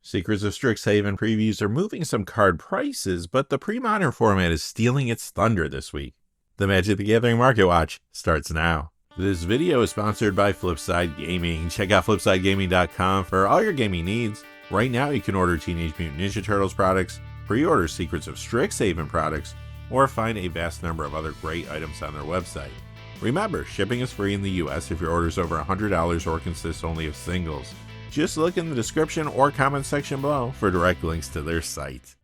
Secrets of Strixhaven previews are moving some card prices, but the pre-modern format is stealing its thunder this week. The Magic the Gathering Market Watch starts now. This video is sponsored by Flipside Gaming. Check out flipsidegaming.com for all your gaming needs. Right now you can order Teenage Mutant Ninja Turtles products, pre-order Secrets of Strixhaven products, or find a vast number of other great items on their website. Remember, shipping is free in the US if your order is over $100 or consists only of singles. Just look in the description or comment section below for direct links to their site.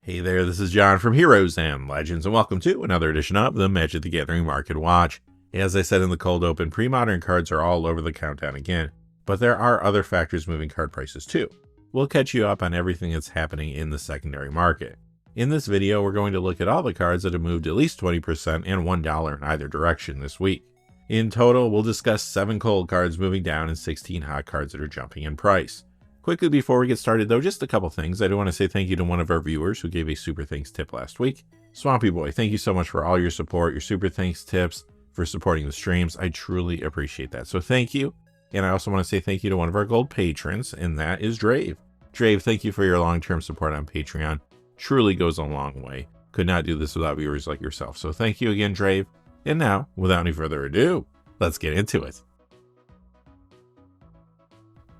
Hey there, this is John from Heroes and Legends, and welcome to another edition of the Magic the Gathering Market Watch. As I said in the cold open, pre-modern cards are all over the countdown again, but there are other factors moving card prices too. We'll catch you up on everything that's happening in the secondary market. In this video, we're going to look at all the cards that have moved at least 20% and $1 in either direction this week. In total, we'll discuss 7 cold cards moving down and 16 hot cards that are jumping in price. Quickly before we get started though, just a couple things. I do want to say thank you to one of our viewers who gave a Super Thanks tip last week. Swampy Boy, thank you so much for all your support, your Super Thanks tips, for supporting the streams. I truly appreciate that. So thank you. And I also want to say thank you to one of our gold patrons, and that is Drave. Drave, thank you for your long-term support on Patreon. Truly goes a long way. Could not do this without viewers like yourself. So thank you again, Drave. And now, without any further ado, let's get into it.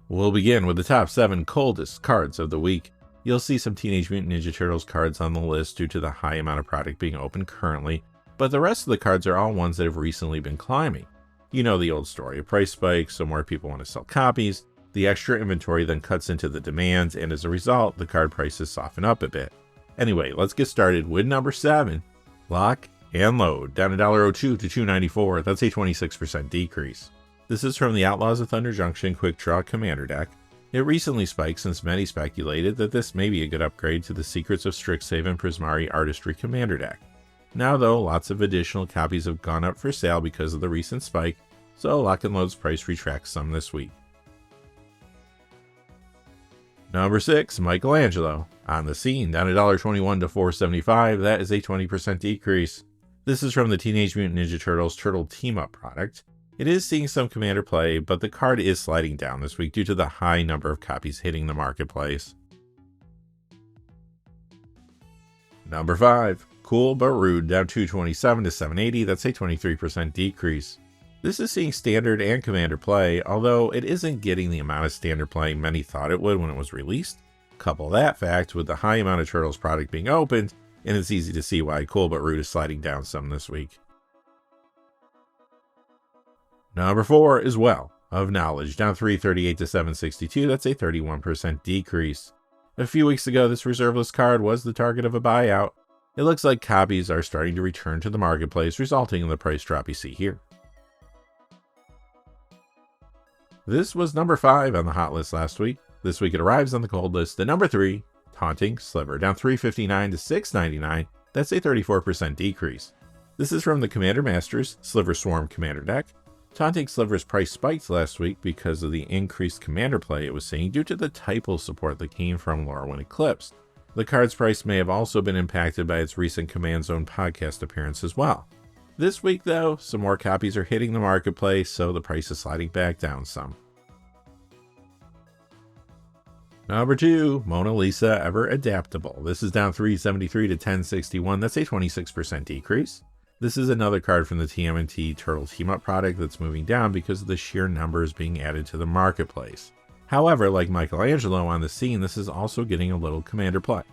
We'll begin with the top 7 coldest cards of the week. You'll see some Teenage Mutant Ninja Turtles cards on the list due to the high amount of product being open currently, but the rest of the cards are all ones that have recently been climbing. You know the old story, a price spike, so more people want to sell copies, the extra inventory then cuts into the demand, and as a result, the card prices soften up a bit. Anyway, let's get started with number 7, Lock and Load, down $1.02 to $2.94, that's a 26% decrease. This is from the Outlaws of Thunder Junction Quick Draw Commander deck. It recently spiked since many speculated that this may be a good upgrade to the Secrets of Strixhaven Prismari Artistry Commander deck. Now though, lots of additional copies have gone up for sale because of the recent spike, so Lock and Load's price retracts some this week. Number 6, Michelangelo, on the scene, down $1.21 to $4.75, that is a 20% decrease. This is from the Teenage Mutant Ninja Turtles Turtle Team Up product. It is seeing some commander play, but the card is sliding down this week due to the high number of copies hitting the marketplace. Number 5, Cool But Rude, down $2.27 to $7.80, that's a 23% decrease. This is seeing standard and commander play, although it isn't getting the amount of standard play many thought it would when it was released. Couple that fact with the high amount of Turtles product being opened, and it's easy to see why Cool But Rude is sliding down some this week. Number 4 is Well of Knowledge, down $3.38 to $7.62, that's a 31% decrease. A few weeks ago, this reserveless card was the target of a buyout. It looks like copies are starting to return to the marketplace, resulting in the price drop you see here. This was number 5 on the hot list last week. This week it arrives on the cold list at number 3, Taunting Sliver, down $3.59 to $6.99, that's a 34% decrease. This is from the Commander Masters Sliver Swarm Commander deck. Taunting Sliver's price spiked last week because of the increased commander play it was seeing due to the typo support that came from Lorwyn Eclipse. The card's price may have also been impacted by its recent Command Zone podcast appearance as well. This week though, some more copies are hitting the marketplace, so the price is sliding back down some. Number 2, Mona Lisa Ever Adaptable. This is down $3.73 to $10.61, that's a 26% decrease. This is another card from the TMNT Turtle Team Up product that's moving down because of the sheer numbers being added to the marketplace. However, like Michelangelo on the scene, this is also getting a little commander play.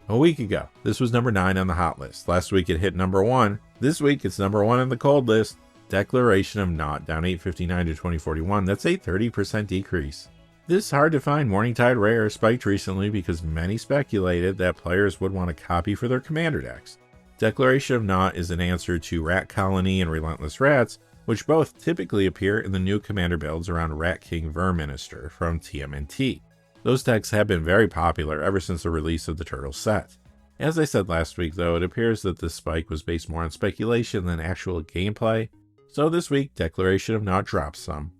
A week ago, this was number 9 on the hot list. Last week it hit number 1. This week it's number 1 on the cold list. Declaration of Naught, down $8.59 to $20.41, that's a 30% decrease. This hard to find Morningtide rare spiked recently because many speculated that players would want a copy for their commander decks. Declaration of Naught is an answer to Rat Colony and Relentless Rats, which both typically appear in the new commander builds around Rat King Verminister from TMNT. Those decks have been very popular ever since the release of the Turtle set. As I said last week though, it appears that this spike was based more on speculation than actual gameplay, so this week Declaration of Naught drops some.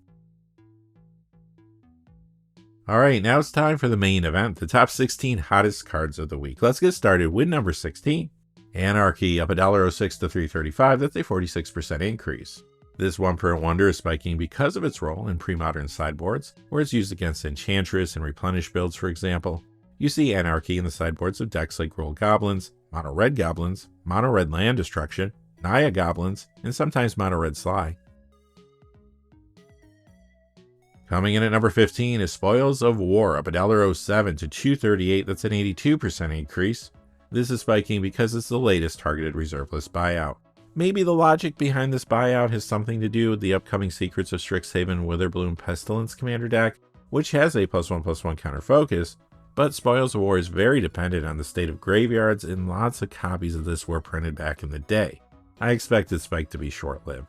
Alright, now it's time for the main event, the top 16 hottest cards of the week. Let's get started with number 16, Anarchy, up $1.06 to $3.35, that's a 46% increase. This one-print wonder is spiking because of its role in pre-modern sideboards, where it's used against Enchantress and Replenish builds, for example. You see Anarchy in the sideboards of decks like Gruul Goblins, Mono-Red Goblins, Mono-Red Land Destruction, Naya Goblins, and sometimes Mono-Red Sly. Coming in at number 15 is Spoils of War, up $1.07 to $2.38. That's an 82% increase. This is spiking because it's the latest targeted reserve list buyout. Maybe the logic behind this buyout has something to do with the upcoming Secrets of Strixhaven Witherbloom Pestilence commander deck, which has a +1/+1 counter focus, but Spoils of War is very dependent on the state of graveyards, and lots of copies of this were printed back in the day. I expect this spike to be short-lived.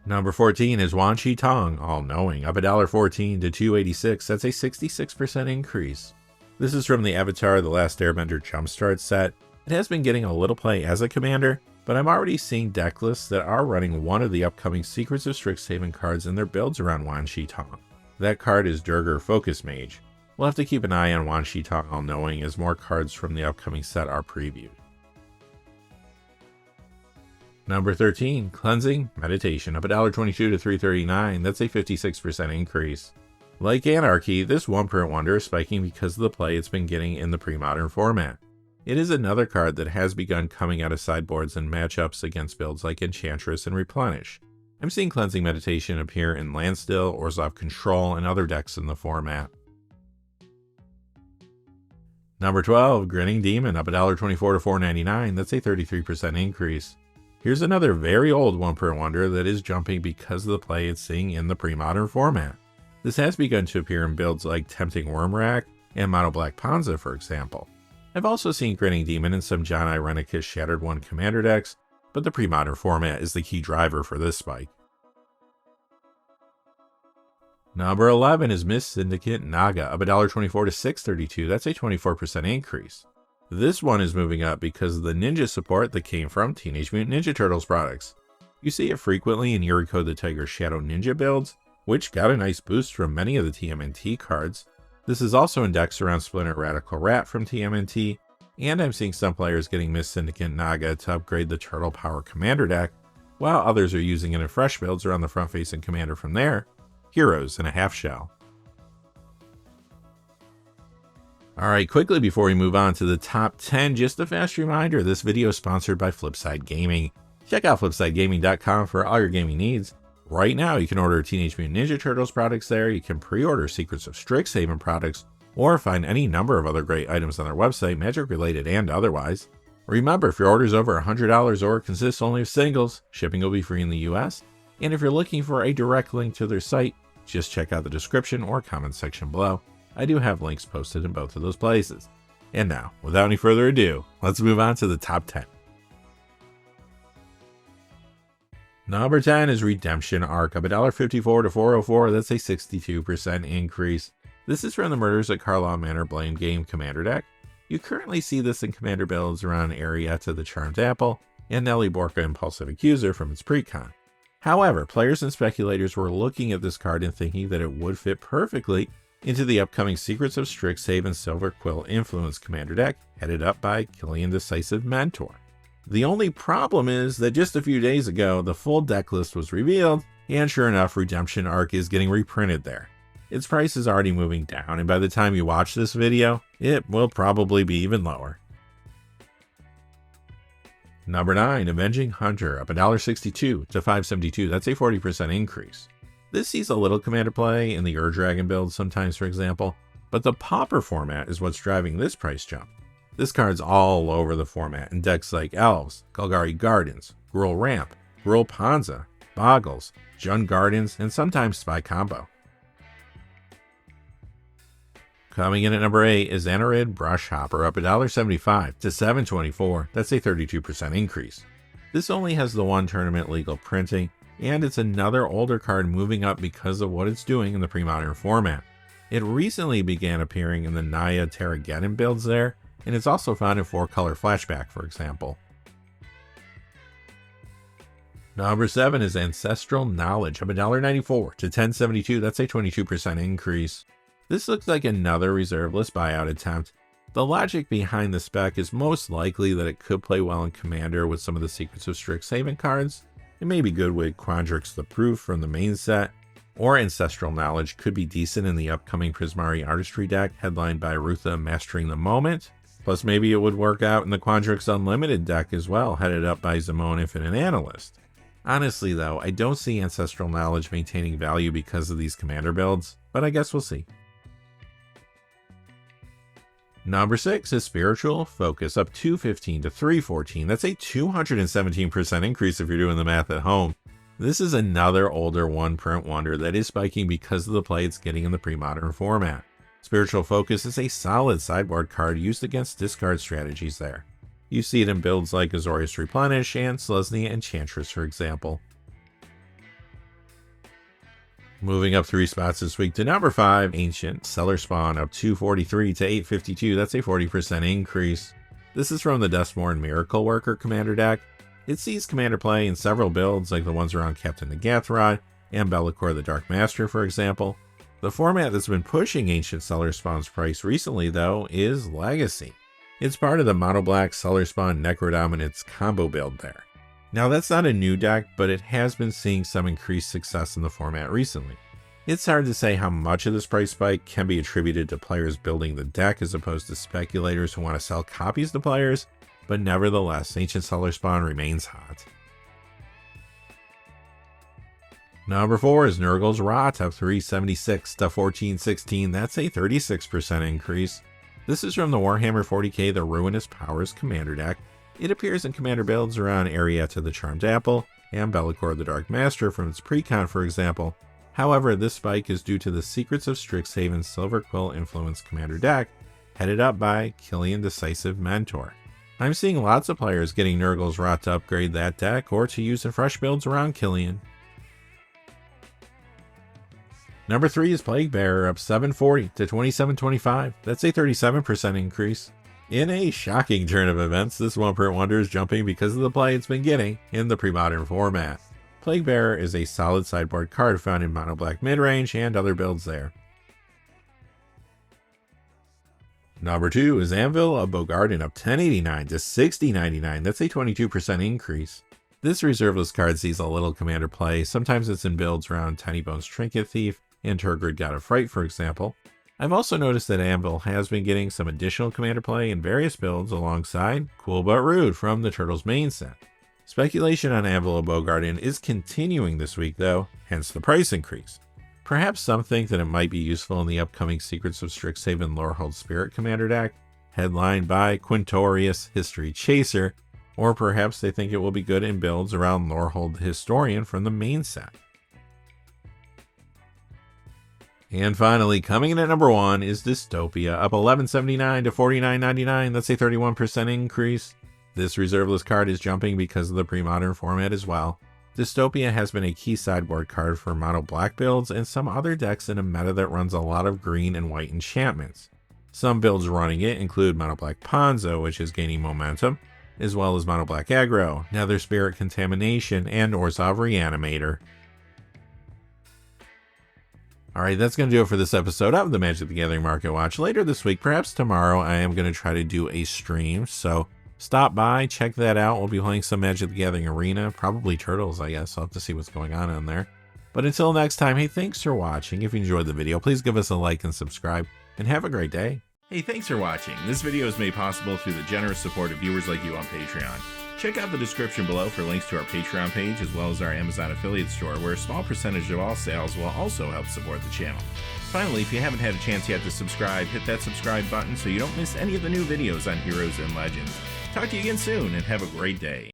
Number 14 is Wan Shi Tong, All-Knowing, up $1.14 to $2.86. That's a 66% increase. This is from the Avatar The Last Airbender Jumpstart set. It has been getting a little play as a commander, but I'm already seeing deck lists that are running one of the upcoming Secrets of Strixhaven cards in their builds around Wan Shi Tong. That card is Durgar Focus Mage. We'll have to keep an eye on Wan Shi Tong All-Knowing as more cards from the upcoming set are previewed. Number 13, Cleansing Meditation, up $1.22 to $3.39. That's a 56% increase. Like Anarchy, this one-print wonder is spiking because of the play it's been getting in the pre-modern format. It is another card that has begun coming out of sideboards and matchups against builds like Enchantress and Replenish. I'm seeing Cleansing Meditation appear in Landstill, Orzhov Control, and other decks in the format. Number 12, Grinning Demon, up $1.24 to $4.99. That's a 33% increase. Here's another very old one-print wonder that is jumping because of the play it's seeing in the pre-modern format. This has begun to appear in builds like Tempting Wormrack and Mono Black Ponza, for example. I've also seen Grinning Demon in some John Irenicus Shattered One commander decks, but the pre-modern format is the key driver for this spike. Number 11 is Mist-Syndicate Naga, up $1.24 to $6.32. That's a 24% increase. This one is moving up because of the ninja support that came from Teenage Mutant Ninja Turtles products. You see it frequently in Yuriko the Tiger Shadow Ninja builds, which got a nice boost from many of the TMNT cards. This is also in decks around Splinter Radical Rat from TMNT, and I'm seeing some players getting Mist-Syndicate Naga to upgrade the Turtle Power Commander deck, while others are using it in fresh builds around the front-facing commander from there, Heroes in a Half Shell. Alright, quickly before we move on to the top 10, just a fast reminder, this video is sponsored by Flipside Gaming. Check out flipsidegaming.com for all your gaming needs. Right now, you can order Teenage Mutant Ninja Turtles products there, you can pre-order Secrets of Strixhaven products, or find any number of other great items on their website, magic related and otherwise. Remember, if your order is over $100 or consists only of singles, shipping will be free in the US. And if you're looking for a direct link to their site, just check out the description or comment section below. I do have links posted in both of those places. And now, without any further ado, let's move on to the top 10. Number 10 is Redemption Arc, up $1.54 to $4.04. That's a 62% increase. This is from the Murders at Carlisle Manor Blame Game commander deck. You currently see this in commander builds around Arietta the Charmed Apple and Nelly Borka Impulsive Accuser from its precon. However, players and speculators were looking at this card and thinking that it would fit perfectly into the upcoming Secrets of Strixhaven Silver Quill Influence commander deck, headed up by Killian Decisive Mentor. The only problem is that just a few days ago, the full deck list was revealed, and sure enough, Redemption Arc is getting reprinted there. Its price is already moving down, and by the time you watch this video, it will probably be even lower. Number 9, Avenging Hunter, up $1.62 to $5.72. That's a 40% increase. This sees a little commander play in the Ur-Dragon build sometimes, for example, but the Pauper format is what's driving this price jump. This card's all over the format in decks like Elves, Golgari Gardens, Gruul Ramp, Gruul Ponza, Boggles, Jund Gardens, and sometimes Spy Combo. Coming in at number 8 is Anarid Brush Hopper, up $1.75 to $7.24. That's a 32% increase. This only has the one tournament legal printing, and it's another older card moving up because of what it's doing in the pre-modern format. It recently began appearing in the Naya Terrageddon builds there, and it's also found in 4-color Flashback, for example. Number 7 is Ancestral Knowledge, up $1.94 to $10.72. That's a 22% increase. This looks like another reserve list buyout attempt. The logic behind the spec is most likely that it could play well in Commander with some of the Secrets of Strixhaven cards. It may be good with Quandrix the Proof from the main set, or Ancestral Knowledge could be decent in the upcoming Prismari Artistry deck headlined by Rutha Mastering the Moment. Plus maybe it would work out in the Quandrix Unlimited deck as well, headed up by Zimone Infinite Analyst. Honestly though, I don't see Ancestral Knowledge maintaining value because of these Commander builds, but I guess we'll see. Number 6 is Spiritual Focus, up 215 to 314. That's a 217% increase if you're doing the math at home. This is another older one-print wonder that is spiking because of the play it's getting in the pre-modern format. Spiritual Focus is a solid sideboard card used against discard strategies there. You see it in builds like Azorius Replenish and Selesnya Enchantress, for example. Moving up 3 spots this week to number 5, Ancient Cellar Spawn, up 243 to 852. That's a 40% increase. This is from the Duskmourn Miracle Worker Commander deck. It sees Commander play in several builds like the ones around Captain Nagathrod and Be'lakor the Dark Master, for example. The format that's been pushing Ancient Cellar Spawn's price recently, though, is Legacy. It's part of the Mono Black Cellar Spawn Necrodominance combo build there. Now that's not a new deck, but it has been seeing some increased success in the format recently. It's hard to say how much of this price spike can be attributed to players building the deck as opposed to speculators who want to sell copies to players, but nevertheless, Ancient Cellar Spawn remains hot. Number 4 is Nurgle's Rot, up 376 to 1416. That's a 36% increase. This is from the Warhammer 40k The Ruinous Powers Commander deck. It appears in Commander builds around Arietta the Charmed Apple and Be'lakor the Dark Master from its precon, for example. However, this spike is due to the Secrets of Strixhaven Silver Quill influenced Commander deck, headed up by Killian Decisive Mentor. I'm seeing lots of players getting Nurgle's Rot to upgrade that deck or to use in fresh builds around Killian. Number 3 is Plague Bearer, up 740 to 2725. That's a 37% increase. In a shocking turn of events, this one-print wonder is jumping because of the play it's been getting in the pre-modern format. Plague Bearer is a solid sideboard card found in Mono Black midrange and other builds there. Number 2 is Anvil of Bogarden, up 1089 to 6099. That's a 22% increase. This reserveless card sees a little Commander play. Sometimes it's in builds around Tiny Bones Trinket Thief and Turgid God of Fright, for example. I've also noticed that Anvil has been getting some additional Commander play in various builds alongside Cool But Rude from the Turtles main set. Speculation on Anvil of Bogarden is continuing this week though, hence the price increase. Perhaps some think that it might be useful in the upcoming Secrets of Strixhaven Lorehold Spirit Commander deck, headlined by Quintorius History Chaser, or perhaps they think it will be good in builds around Lorehold Historian from the main set. And finally, coming in at number 1 is Dystopia, up 1179 to 4999. That's a 31% increase. This reserveless card is jumping because of the pre-modern format as well. Dystopia has been a key sideboard card for mono black builds and some other decks in a meta that runs a lot of green and white enchantments. Some builds running it include mono black Ponzo, which is gaining momentum, as well as mono black aggro, Nether Spirit Contamination, and Orzhov Reanimator. Alright, that's going to do it for this episode of the Magic the Gathering Market Watch. Later this week, perhaps tomorrow, I am going to try to do a stream, so stop by, check that out. We'll be playing some Magic the Gathering Arena, probably Turtles, I guess. I'll have to see what's going on there. But until next time, hey, thanks for watching. If you enjoyed the video, please give us a like and subscribe, and have a great day. Hey, thanks for watching. This video is made possible through the generous support of viewers like you on Patreon. Check out the description below for links to our Patreon page as well as our Amazon affiliate store, where a small percentage of all sales will also help support the channel. Finally, if you haven't had a chance yet to subscribe, hit that subscribe button so you don't miss any of the new videos on Heroes and Legends. Talk to you again soon, and have a great day.